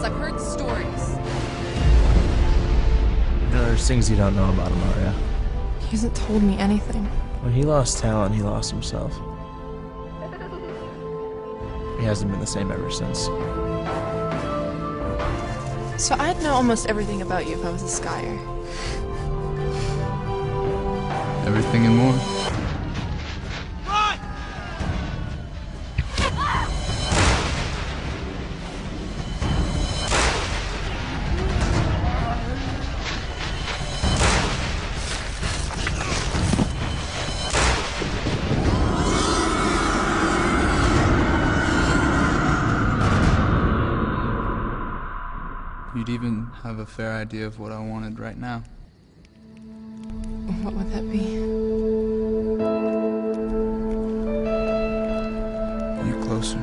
else. I've heard stories. You know, there's things you don't know about him, Maria. He hasn't told me anything. When he lost talent, he lost himself. He hasn't been the same ever since. So I'd know almost everything about you if I was a skier. Everything and more. Run! You'd even have a fair idea of what I wanted right now. What would that be? You closer.